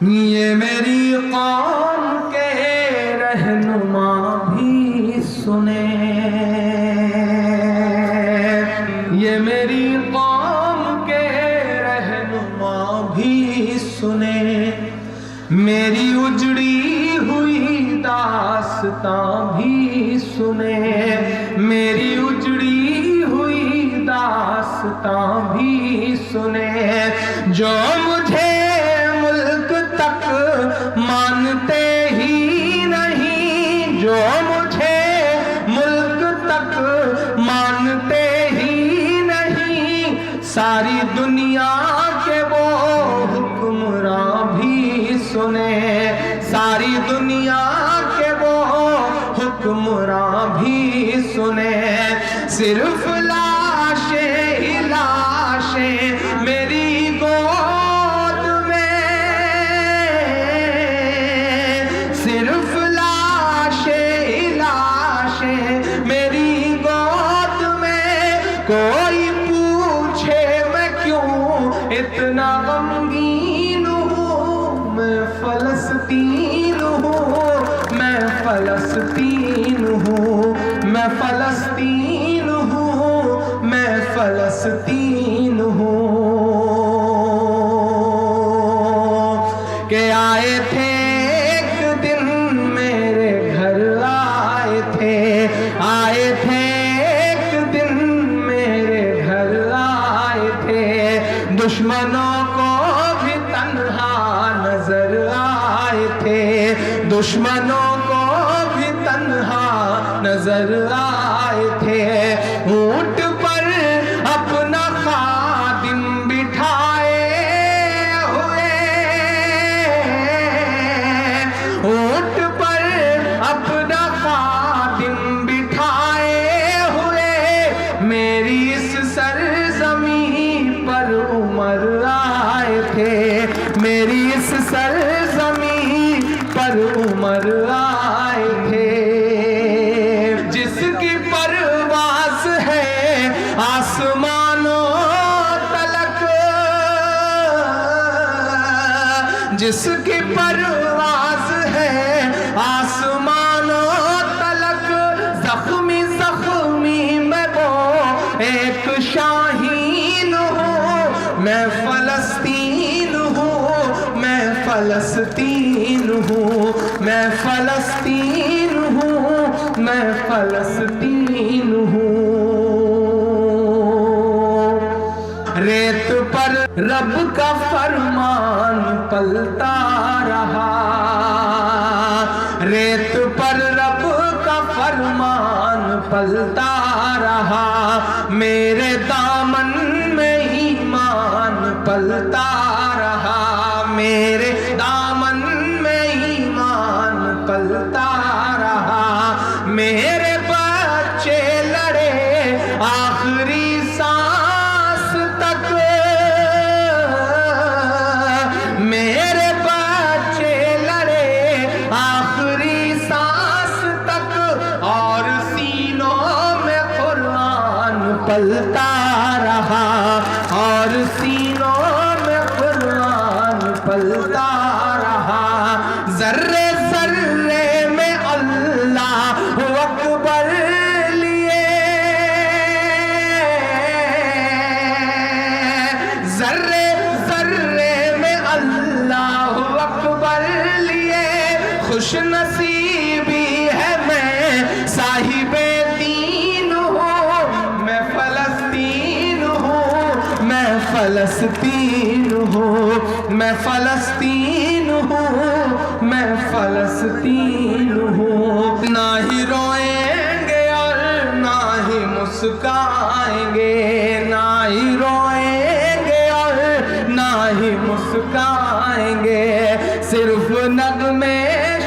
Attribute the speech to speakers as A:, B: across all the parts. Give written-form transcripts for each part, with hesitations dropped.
A: یہ میری قوم کے رہنما بھی سنیں، یہ میری قوم کے رہنما بھی سنیں، میری اجڑی ہوئی داستان بھی سنیں، میری اجڑی ہوئی داستان بھی سنیں، جو مجھے ملک تک مانتے ہی نہیں، جو مجھے ملک تک مانتے ہی نہیں، ساری دنیا کے وہ حکمراں بھی سنیں، ساری دنیا کے وہ حکمراں بھی سنیں، صرف لاشیں ہی لاشیں میری گود میں، صرف لاشیں ہی لاشیں میری گود میں، کوئی پوچھے میں کیوں اتنا غمگین ہوں، میں فلسطین ہوں، میں فلسطین ہوں، میں فلسطین ہوں، میں فلسطین ہوں، کہ آئے تھے ایک دن میرے گھر، آئے تھے، آئے تھے ایک دن میرے گھر، آئے تھے، دشمنوں کو بھی تنہا نظر آئے تھے، دشمنوں کو بھی تنہا نظر آئے تھے، اونٹ پر اپنا خادم بٹھائے ہوئے، اونٹ پر اپنا خادم بٹھائے ہوئے، میری اس سرزمین پر عمر آئے تھے، میری اس سرزمین پر عمر آئے تھے، جس کی پرواز ہے آسمانوں تلک، جس کی پرواز ہے آسمانوں تلک، زخمی زخمی میں وہ ایک شاہین ہوں، میں فلسطین ہوں، میں فلسطین ہوں، میں فلسطین ہوں، میں فلسطین ہوں، ریت پر رب کا فرمان پلتا رہا، ریت پر رب کا فرمان پلتا رہا، میرے دامن میں ایمان پلتا رہا، میرے دامن میں ایمان پلتا رہا، میرے بچے لڑے آخری سانس تک، میرے بچے لڑے آخری سانس تک، اور سینوں میں قرآن پلتا رہا، اور سینوں میں قرآن پلتا رہا، ذرے ذرے میں اللہ اکبر لیے، ذرے ذرے میں اللہ اکبر لیے، خوش نصیبی ہے میں صاحب دین ہوں، میں فلسطین ہوں، میں فلسطین ہوں، میں فلسطین ہوں، میں فلسطین ہوں، نہ ہی روئیں گے اور نہ ہی مسکرائیں گے، نہ ہی روئیں گے اور نہ ہی مسکرائیں گے، صرف نغمے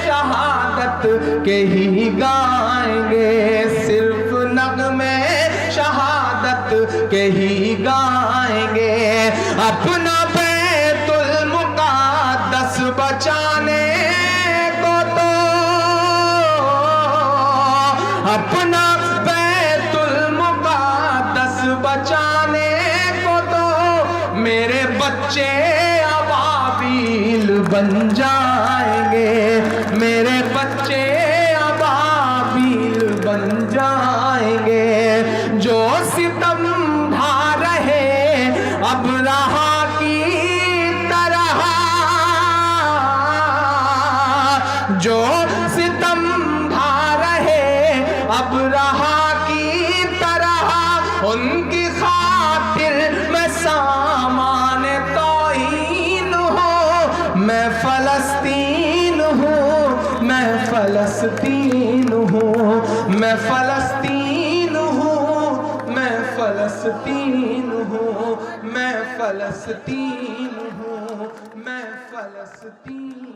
A: شہادت کے ہی گائیں گے، صرف نغمے شہادت کے ہی گائیں گے، اپنا بیت المقدس بچانے کو تو، اپنا بیت المقدس بچانے کو تو، میرے بچے ابابیل بن جائیں گے، میرے بچے ابابیل بن جائیں گے، جو ستم ڈھا رہے ابرہا کی طرح، جو ستم ڈھا رہے ابرہا کی طرح، ان کی خاطر میں سامان توہین ہوں، میں فلسطین ہوں، میں فلسطین ہوں، میں فلسطین ہوں، میں فلسطین ہوں، میں فلسطین ہوں، میں فلسطین